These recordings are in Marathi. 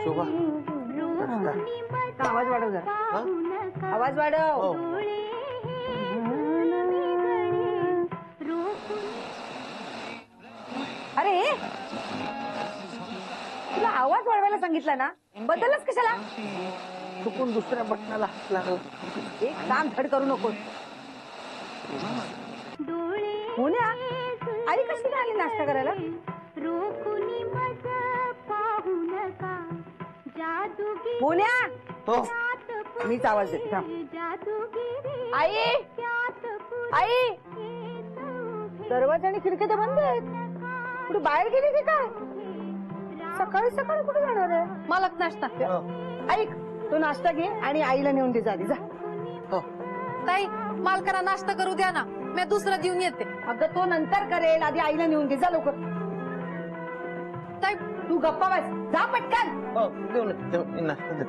शोभा आवाज वाढव जरा, आवाज वाढव. अरे तुला आवाज वाढवायला सांगितलं ना, बदलच कशाला? चुकून दुसऱ्या बटनाला हात लागला. एक काम धड करू नकोस. मोन्या, आई कशी आली नाश्ता करायला? मोन्या, हो मीच आवाज देते थांब. आई आई, दरवाजा आणि खिडक्या तर बंद आहेत. कुठे बाहेर गेली की काय? सकाळी सकाळी कुठे जाणार आहे? मालक नाश्ता. ऐक, तो नाश्ता घे आणि आईला नेऊन दे. जा जा. हो ताई, मालकाला नाश्ता करू द्या ना, मी दुसरा देऊन येते. अगं तो नंतर करेल, आधी आईला नेऊन दे. जा लवकर. ताई तू गप्पा बस, जा पटकन. हो देऊ नाश्ता दे.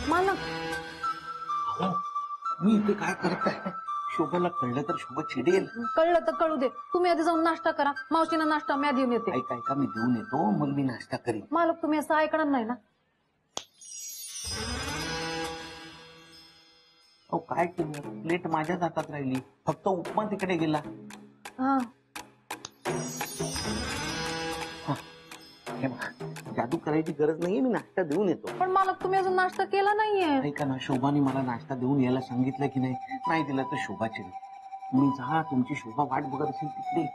मालक, मी इथे काय करत आहे? शोभाला कळलं तर शोभा चिडेल. कळलं तर कळू दे, तुम्ही आधी जाऊन नाश्ता करा. मावशीना नाश्ता मी देऊन येते. ऐका ऐका, मी देऊन येतो, मग मी नाश्ता करीन. मालक तुम्ही असं ऐकणार नाही ना? अहो काय केलं, प्लेट माझ्याच हातात राहिली, फक्त उपमा तिकडे गेला. हा, हे बघा, जादू करायची गरज नाहीये, मी नाश्ता देऊन येतो. पण मालक तुम्ही अजून नाश्ता केला नाहीये. ऐका ना, शोभाने मला नाश्ता देऊन यायला सांगितलं की नाही दिला तर शोभा चिडेल. तुम्ही जा, तुमची शोभा वाट बघत असेल तिकडे.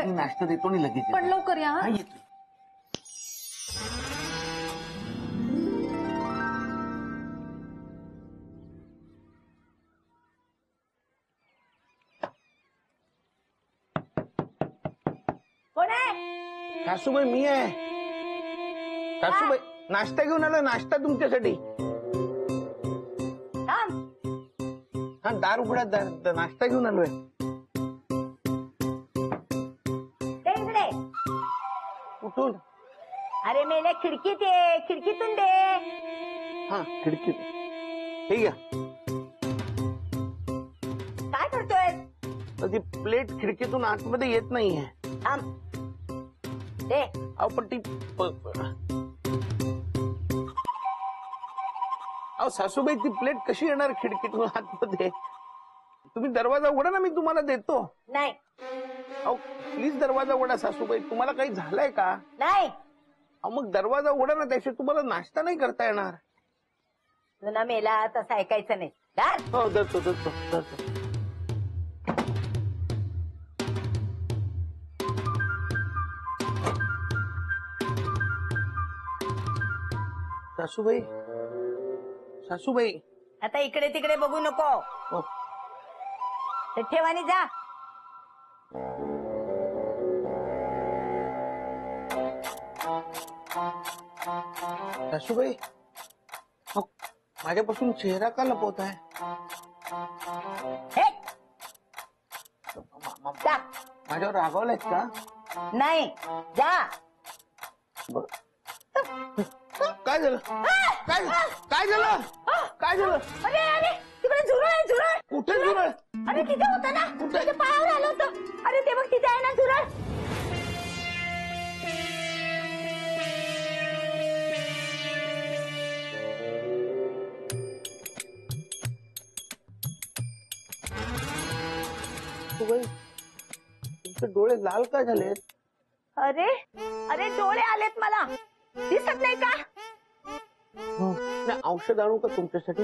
मी नाश्ता देतो आणि लगेच पण लवकर या. हा, येतो. कोण आहे? सासूबाई मी आहे. सासूबाई नाश्ता घेऊन आलो, नाश्ता तुमच्यासाठी. हा दार उघडा, नाश्ता घेऊन आलोय. दे इकडे. कुठून? अरे मेले, खिडकीत ये, खिडकीतून दे. हा खिडकी. हे घ्या. काय करतोय? तर ती प्लेट खिडकीतून आतमध्ये येत नाहीये. थांब दे. अहो पण ती अहो सासूबाई, ती प्लेट कशी येणार खिडकीतून आतमध्ये? तुम्ही दरवाजा उघडा ना, मी तुम्हाला देतो. नाही अहो प्लीज दरवाजा उघडा सासूबाई, तुम्हाला काही झालंय का? नाही. अहो मग दरवाजा उघडा ना, त्याशिवाय तुम्हाला नाश्ता नाही करता येणार. जुना मेला तसं ऐकायचं नाही. दार. हो देतो देतो देतो. सासूबाई, सासूबाई. आता इकडे तिकडे बघू नको. हो. ते ठेवानी जा. सासूबाई, माझ्यापासून चेहरा का लपवत आहे? हे जा. माझ्यावर रागवलायत का? नाही, जा. काय झालं? काय काय झालं? काय झालं? अरे अरे, तिकडे झुरळ आहे, झुरळ. कुठे झुरळ? अरे तिथे होतं ना, तुझ्या पायावर आलं होतं. अरे ते बघ, तिथे आहे ना झुरळ. तुमचे डोळे लाल का झालेत? अरे अरे, डोळे आलेत मला, दिसत नाही का? नाही, औषध आणू का तुमच्यासाठी?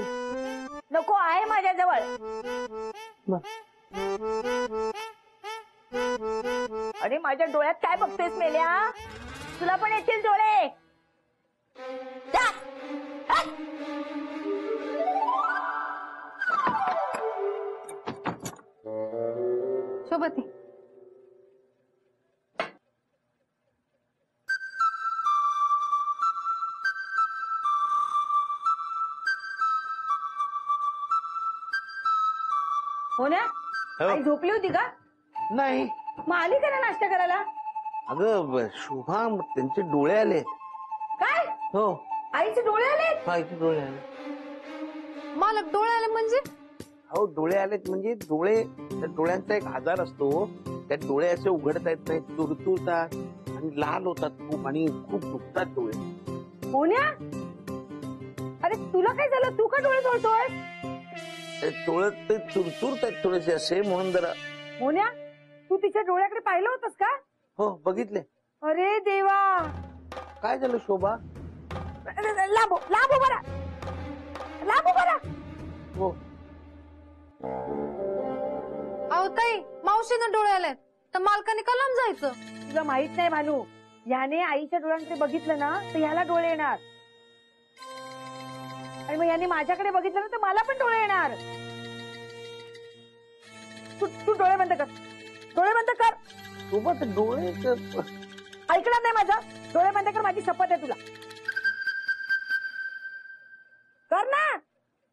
नको, आहे माझ्याजवळ. अरे माझ्या डोळ्यात काय बघतेस मेल्या? तुला पण येतील डोळे. जा. हट. शोभती, हो ना? आई झोपली होती का? नाही. मग आली का ना नाश्ता करायला? अगं शोभा, त्यांचे डोळे आले. काय? हो, आईचे डोळे आले? आईचे डोळे आले. मालक डोळे आले म्हणजे? अहो डोळे आलेत म्हणजे डोळे, त्या डोळ्यांचा एक आजार असतो. त्या डोळे असे उघडता येत नाहीत, चुरचुरतात आणि लाल होतात खूप आणि खूप दुखतात डोळे. मोन्या, अरे तुला काय झालं? तू का डोळे चोळतोय? डोळे ते चुरचुरत आहेत थोडेसे असे, म्हणून जरा. मोन्या, तू तिच्या डोळ्याकडे पाहिलं होतंस का? हो बघितले. अरे देवा, काय झालं शोभा? लांबो लांबो बरा, लांबो बरा. हो अहो ताई, मावशीनं डोळे आलेत तर मालकाने का लांब जायचं? तुला माहित नाही भानू, याने आईच्या डोळ्यांकडे बघितलं ना तर ह्याला डोळे येणार, आणि मग याने माझ्याकडे बघितलं ना तर मला पण डोळे येणार. तू डोळे बंद कर, डोळे बंद कर. शोभा ते डोळे ऐकणार नाही माझा? डोळे बंद कर, माझी शपथ आहे तुला. कर ना.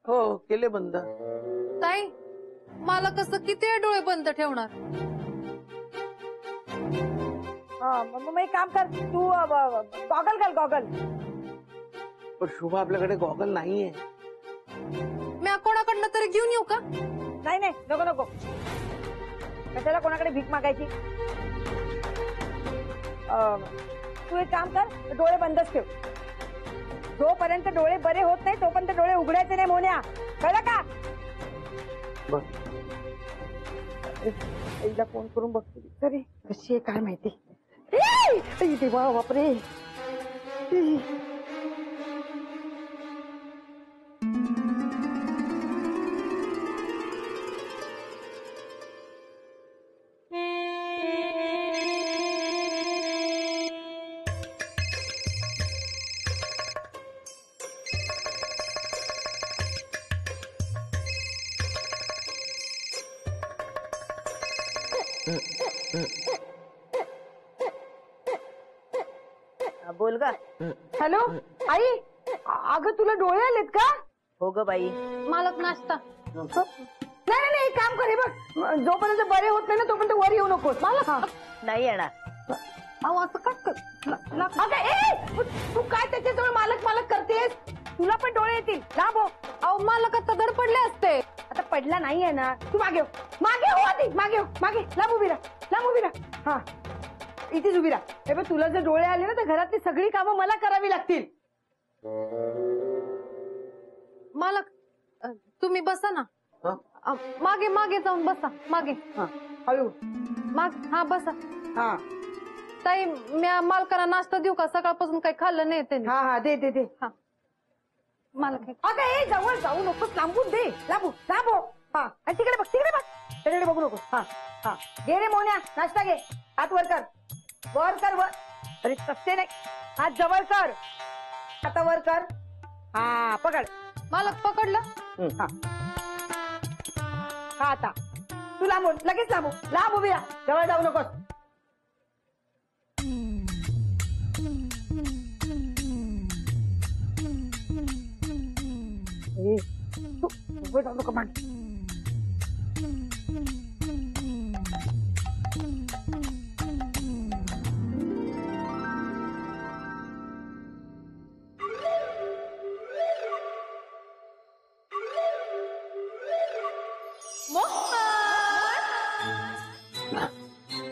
हो केले बंद. ताई, मला कसं किती वेळ डोळे बंद ठेवणार? मग एक काम कर, तू गॉगल घाल, गॉगल. पण शोभा आपल्याकडे गॉगल नाहीये. मी कोणाकडनं तरी घेऊन येऊ का? नाही नाही, नको नको, कशाला कोणाकडे भीक मागायची. तू एक काम कर, डोळे बंदच ठेव. जोपर्यंत डोळे बरे होत नाही तोपर्यंत डोळे उघडायचे नाही मोन्या, कळलं का? बस आईला फोन करून बघते तरी कशी आहे काय माहिती. ए, देवा बापरे. बोल ग. हॅलो आई, अगं तुला डोळे आलेत का? हो ग बाई. मालक नाश्ता. नाही नाही, एक काम कर, हे बघ, जोपर्यंत बरे होत नाही ना तोपर्यंत वर येऊ नकोस. मालक नाही येणार. अहो असं काय अगं, ए, तू काय त्याच्याजवळ मालक मालक करतेस? तुला पण डोळे येतील, लांब हो. अहो मालक आता दड पडले असते. आता पडला नाही आहे ना, तू मागे हो, मागे हो, आधी मागे हो, मागे लांब उभी राहा, लांब उभी राहा. हा, इथेच उभी राहा. हे बघ, तुला जर डोळे आले ना तर घरातली सगळी कामं मला करावी लागतील. मालक, तुम्ही बसा ना. मागे मागे जाऊन बसा, मागे. हा, हळू. हा बसा. हा ताई, मी मालकाला नाश्ता देऊ का? सकाळपासून काही खाल्लं नाही त्यांनी. हा हा, दे दे दे. हा मालक. अगं ए, जवळ जाऊ नकोस, लांबून दे, लांबू लांबो. हा, आणि तिकडे बघ, तिकडे बघ, त्याच्याकडे बघू नकोस. हा हा, घे रे मोन्या, नाश्ता घे. हात वर कर, वर कर, वर. अरे तसे नाही, हात जवळ कर, आता वर कर. हा, पकड. मालक पकडलं. हा हा, आता तू लांबून, लगेच लांबू, लांब उभी राहा, जवळ जाऊ नकोस. तू उभं जाऊ नको मागे.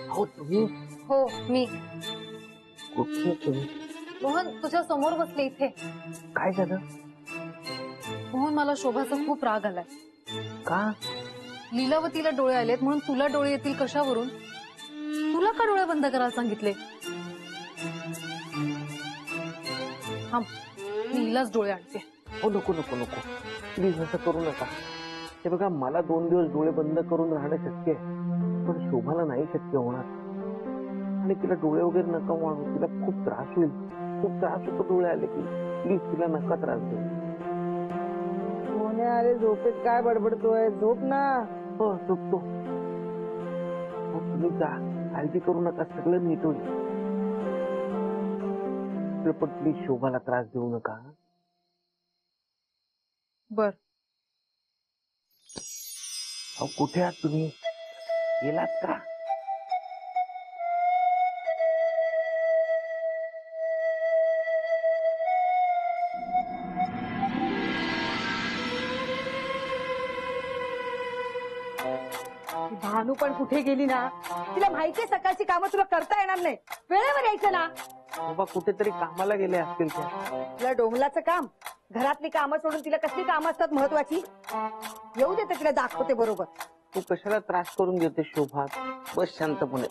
हो तुम्ही? हो मी. कुठे तुम्ही? मोहन तुझ्या समोर बसले इथे. काय झालं? मोहन, मला शोभाचा खूप राग आलाय. का? लीलावतीला डोळे आलेत म्हणून तुला डोळे येतील कशावरून? तुला का डोळे बंद करायला सांगितले? थांब, मी हिलाच डोळे आणते. हो नको नको नको, प्लीज असं करू नका. हे बघा, मला 2 दिवस डोळे बंद करून राहणं शक्य आहे, पण शोभाला नाही शक्य होणार. आणि तिला डोळे वगैरे नका वाढू, तिला खूप त्रास होईल, खूप त्रास होतो डोळे आले की. प्लीज तिला नका त्रास देऊ. अरे झोपेत काय बडबडतोय? झोप ना. हो झोपतो. हो, तुम्ही जा, काळजी करू नका, सगळं नीट होईल. पण प्लीज शोभाला त्रास देऊ नका. बर. अहो कुठे आहात तुम्ही? गेलात का? भानू पण कुठे गेली ना? तिला माहितीये सकाळची कामं तुला करता येणार नाही. वेळेवर यायचं ना. शोभा कुठेतरी कामाला गेले असतील त्या. तुला डोंगलाचं काम, घरातली कामं सोडून तिला कसली कामं असतात महत्वाची? येऊ देते तिला, दाखवते बरोबर. तू कशाला त्रास करून घेते शोभा? बस शांतपणे.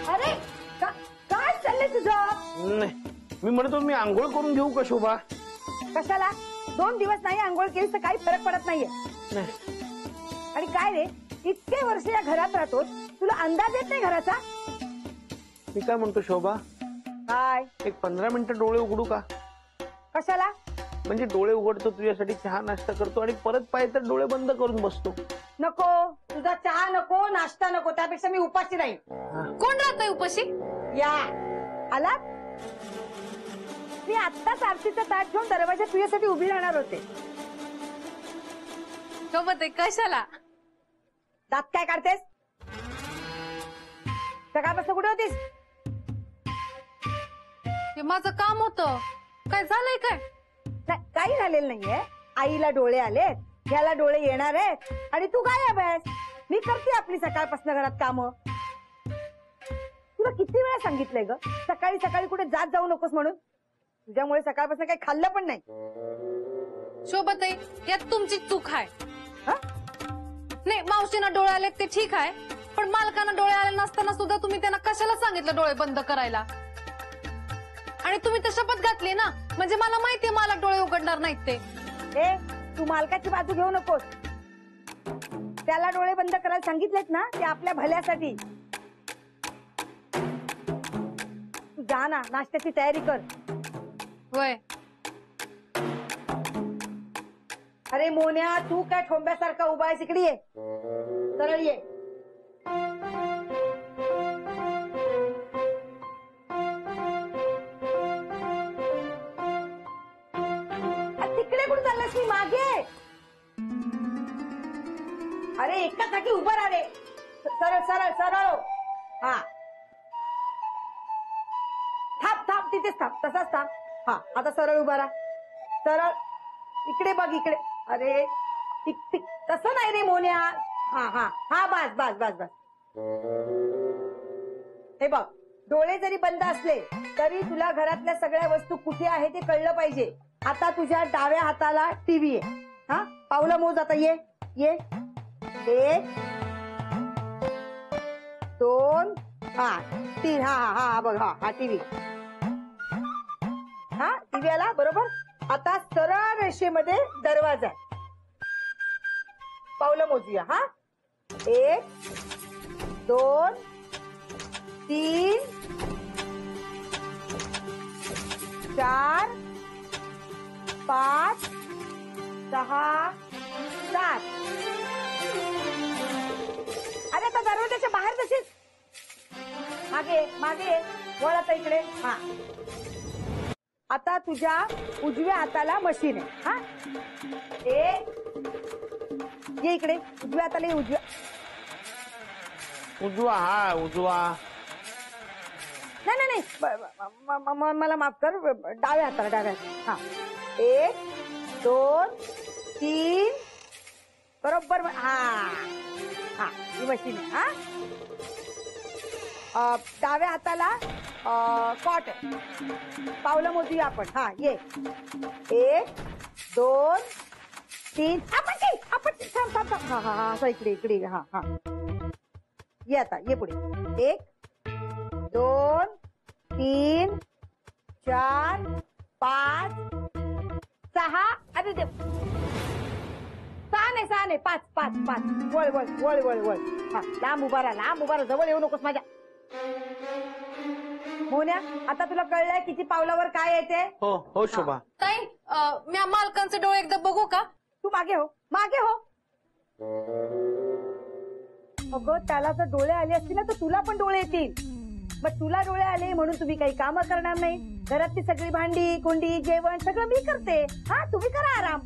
अरे काय चाललंय तुझं? नाही, मी म्हणतो मी आंघोळ करून घेऊ का शोभा? कशाला? 2 दिवस नाही आंघोळ केलीस तर काही फरक पडत नाहीये. नाही. आणि काय रे, इतके वर्ष या घरात राहतो, तुला अंदाज येत नाही घराचा? मी काय म्हणतो शोभा, काय? एक 15 मिनिटं डोळे उघडू का? कशाला? म्हणजे डोळे उघडतो, तुझ्यासाठी चहा नाश्ता करतो आणि परत पाहिजे तर डोळे बंद करून बसतो. नको, तुझा चहा नको, नाश्ता नको, त्यापेक्षा मी उपाशी राहील. कोण राहतंय उपाशी? या आला. मी आत्ताच आरतीचं ताट घेऊन दरवाजा तुझ्यासाठी उभी राहणार होते. शोभते कशाला? दात काय काढतेस? सकाळपासून कुठे होतीस? हे माझं काम होतं. काय झालंय काय? नाही, काही झालेलं नाहीये. आईला डोळे आलेत, ह्याला डोळे येणार आहेत आणि तू गायब आहेस. मी करते आपली सकाळपासून घरात कामं. तुला किती वेळा सांगितलंय ग, सकाळी सकाळी कुठे जात जाऊ नकोस म्हणून? तुझ्यामुळे सकाळपासून काही खाल्लं पण नाही. शोभताई, यात तुमची चूक आहे. हं? नाही, मावशीना डोळे आले ते ठीक आहे, पण मालकांना डोळे आले नसताना सुद्धा तुम्ही त्यांना कशाला सांगितलं डोळे बंद करायला? आणि तुम्ही तर शपथ घातली ना, म्हणजे मला माहितीये मालक डोळे उघडणार नाहीत ते. ए, तू मालकाची बाजू घेऊ नकोस. त्याला डोळे बंद करायला सांगितलेत ना, ते आपल्या भल्यासाठी. तू जा ना, नाश्त्याची तयारी कर. होय. अरे मोन्या, तू काय ठोंब्यासारखा उभा आहेस? इकडे ये, सरळ ये. तिकडे कुठे चाललास? मी मागे. अरे एका जागी उभं राहा रे. सरळ सरळ सरळ. हा, थांब थांब, तिथेच थांब, तसाच थांब. हा, आता सरळ उभा राहा. सरळ इकडे बघ, इकडे. अरे तसं नाही रे मोन्या. हा हा हा, बस बस बस बस. हे बघ, डोळे जरी बंद असले तरी तुला घरातल्या सगळ्या वस्तू कुठे आहे ते कळलं पाहिजे. आता तुझ्या डाव्या हाताला टीव्ही आहे. हा, पावलं मोज आता. ये ये. 1 2 3. हा हा हा, बघ. हा टीव्ही. हा, टीव्ही आला बरोबर. आता सरळ रेषेमध्ये दरवाजा. पावलं मोजूया. हा, 1 2 3 4 5 6 7. अरे आता दरवाजाच्या बाहेर तशीच. मागे मागे वळ आता इकडे. हा, आता तुझ्या उजव्या हाताला मशीन आहे. हा, ये इकडे. उजव्या हाताला ये. उजवा. हा, उजवा. नाही नाही नाही, मला माफ कर. डाव्या हाताला, डाव्या हाताला. हा, 1 2 3 बरोबर. हा हा, ही मशीन आहे. हा, डाव्या हाताला कॉट आहे. पावलं मोजूया आपण. हा, ये. 1 2 3. आपण थांब थांब थांब. हा हा हा, असं इकडे इकडे. हा हा, ये आता. ये पुढे. 1 2 3 4 5 6. अरे देव, 6 नाही 5 5 5. वळ वळ वळ वळ वळ. हा, लांब उभा राहा, लांब उभा राहा. जवळ येऊ नकोस माझ्या. मोन्या, आता तुला कळलंय किती पावलावर काय येते? हो हो शोभा. ताई, मी मालकांचे डोळे एकदा बघू का? तू मागे हो, मागे हो. अगं, त्याला जर डोळे आले असतील ना तर तुला पण डोळे येतील. मग तुला डोळे आले म्हणून तुम्ही काही कामं करणार नाही. घरातली सगळी भांडी कुंडी जेवण सगळं मी करते. हा, तुम्ही करा आराम.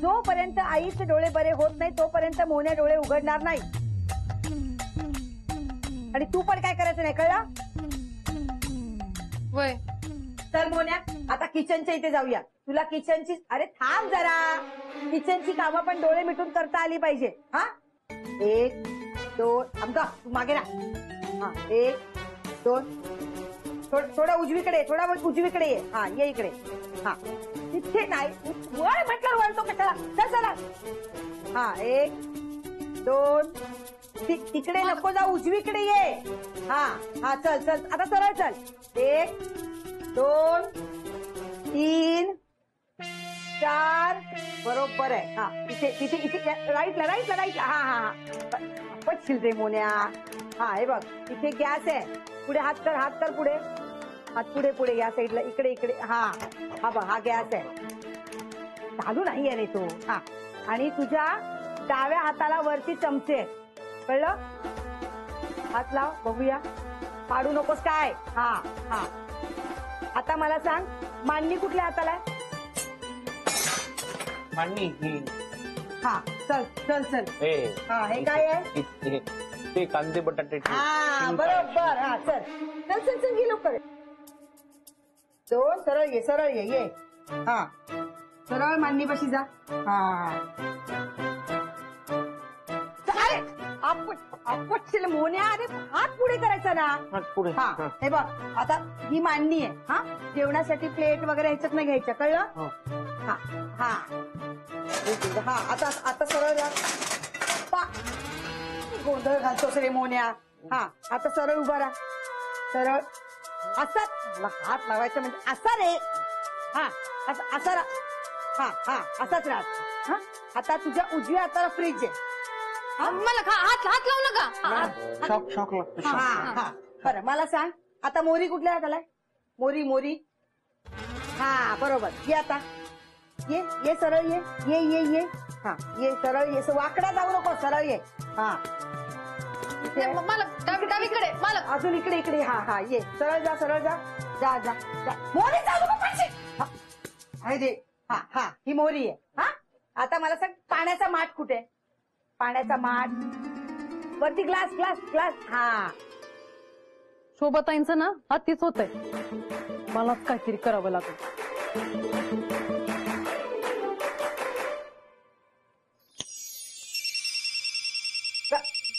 जोपर्यंत आईचे डोळे बरे होत नाही तोपर्यंत मोन्या डोळे उघडणार नाही. आणि तू पण काय करायचं नाही, कळलं? होय. चल मोन्या आता किचनच्या इथे जाऊया. तुला किचनची अरे थांब जरा, किचनची कामं पण डोळे मिटून करता आली पाहिजे. हा 1 2 आमका तू मागे ना. हा 1 2 थोडं उजवीकडे, थोडा उजवीकडे ये. हा ये इकडे. हा तिथे नाही वळ म्हटलं, वळतो कशाला. चल चला. हा 1 2 तिकडे नको जाऊ, उजवीकडे ये. हा हा चल चल आता सरळ चल. 1 2 3 4 बरोबर आहे. हा तिथे तिथे इथे राईटला राईटला राईटला. हा हा हा पटशील रे मोन्या. हा हे बघ इथे गॅस आहे. पुढे हात कर पुढे. हात पुढे पुढे या साईडला इकडे इकडे. हा हा बघ हा गॅस आहे. चालू नाही आहे रे तो. हा आणि तुझ्या डाव्या हाताला वरती चमचे आहे. कळलं. हात लाव बघूया. पाडू नकोस काय. हा हा आता मला सांग मांडणी कुठल्या हाताला आहे. मांडणी ही. हा चल चल चल. हा हे काय आहे. ते कांदे बटाटे. हा बरोबर. हा चल चल चल चल घे लवकर. 2 सरळ ये सरळ ये. हा सरळ मांडणी बशी जा. हा अरे आपटशील मोन्या. अरे हात पुढे करायचा ना. पुढे. हा हे बघ आता ही मांडणी आहे. हा जेवणासाठी प्लेट वगैरे ह्याच्यात नाही घ्यायचं. कळलं. हा हा हा आता आता सरळ जा. गोंधळ घालतोस रे मोन्या. हा आता सरळ उभा राहा. सरळ असा. मला हात लावायचा म्हणजे असा रे. हा असा राहा. हा हा असाच राहा. हा आता तुझ्या उजव्या हाताला फ्रीज आहे. मला हात लावू नका. शॉक लागतो. हा हा बरं मला सांग आता मोरी कुठल्या हाताला आहे. मोरी मोरी. हा बरोबर. ये आता ये ये सरळ ये ये ये ये. हा ये सरळ ये. वाकडा जाऊ नको सरळ ये. हा मला डावीकडे मला अजून इकडे इकडे. हा हा ये सरळ जा सरळ जा जा जा जा. मोरी चालू नको. आहे दे. हा हा ही मोरी आहे. हा आता मला सांग पाण्याचा माठ कुठे. पाण्याचा माठ वरती ग्लास ग्लास ग्लास. हा शोभाताईंचं ना अतिच होतंय. मलाच काहीतरी करावं लागेल.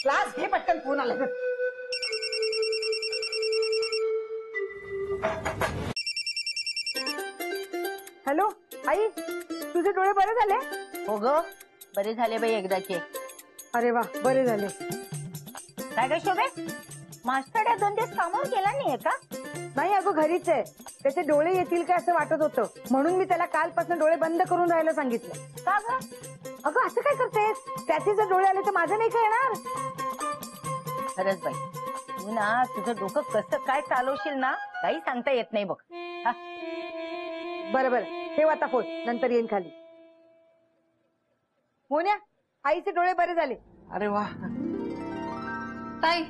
ग्लास घे पटकन. फोन आला. हॅलो आई तुझे डोळे बरे झाले. हो ग बरे झाले बाई एकदाचे. अरे वा बरे झाले. काय काय शोभे मास्टरड्या 2 दिवस कामावर गेला नाहीये का. नाही अगं घरीच आहे. त्याचे डोळे येतील काय असं वाटत होतं म्हणून मी त्याला कालपासून डोळे बंद करून राहायला सांगितलं. का ग. अगं असं काय करतेस. त्याचे जर डोळे आले तर माझं नाही काय येणार. खरंच बाई तू ना तुझं डोकं कसं काय चालवशील ना काही सांगता येत नाही बघ. हा? बरं बरं ठेव आता फोन. नंतर येईन खाली. मोन्या आईचे डोळे बरे झाले. अरे वा. ताई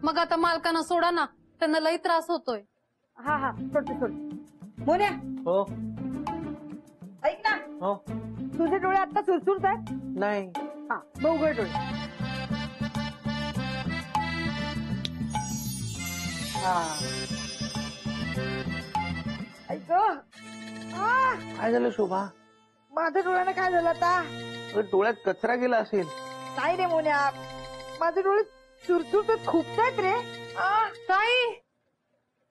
मग आता मालकांना सोडा ना. त्यांना लई त्रास होतोय. हा हा सोडते सोड. मोन्या हो ऐक ना. हो. तुझे डोळे आता सुरसुरत आहेत. नाही. हा मग उघड डोळे. हा ऐक. काय झालं शोभा. माझ्या डोळ्यानं काय झालं आता. डोळ्यात कचरा गेला असेल. नाही रे मोन्या माझे डोळे सुरसुरत खूप आहेत रे. ताई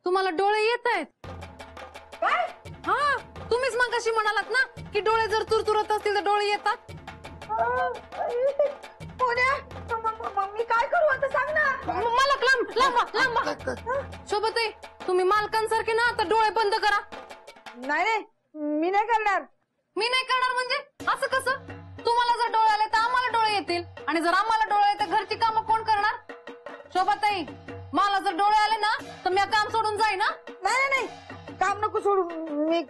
तुम्हाला डोळे येत आहेत. काय. हा तुम्हीच मगाशी म्हणालात ना की डोळे जर तुरतुरत असतील तर डोळे येतात. मोन्या मी काय करू आता सांग ना. मालक लांबा लांबा. शोभताई तुम्ही मालकांसारखे ना आता डोळे बंद करा. नाही रे मी नाही करणार. मी नाही करणार म्हणजे असं कसं. तुम्हाला जर डोळे आले तर आम्हाला डोळे येतील आणि जर आम्हाला डोळे आले तर घरची कामं कोण करणार. शोभाताई मला जर डोळे आले ना तर मी काम सोडून जाईन ना. नाही नाही काम नको सोडू. मी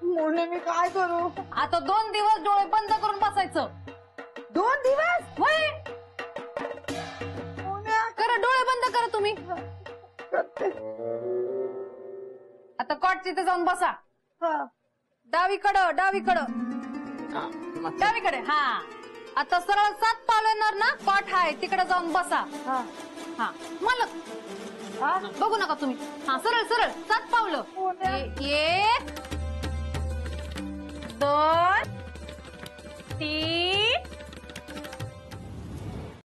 मोने मी काय करू आता 2 दिवस डोळे बंद करून बसायचं. 2 दिवस. होय मोन्या करा डोळे बंद करा तुम्ही. आता कॉट तिथे जाऊन बसा. डावीकडं डावीकडे. हा आता सरळ 7 पावलं येणार ना. कॉट हाय तिकडे जाऊन बसा. हा मालक बघू नका तुम्ही. हा सरळ सरळ 7 पावलं. 1 2 3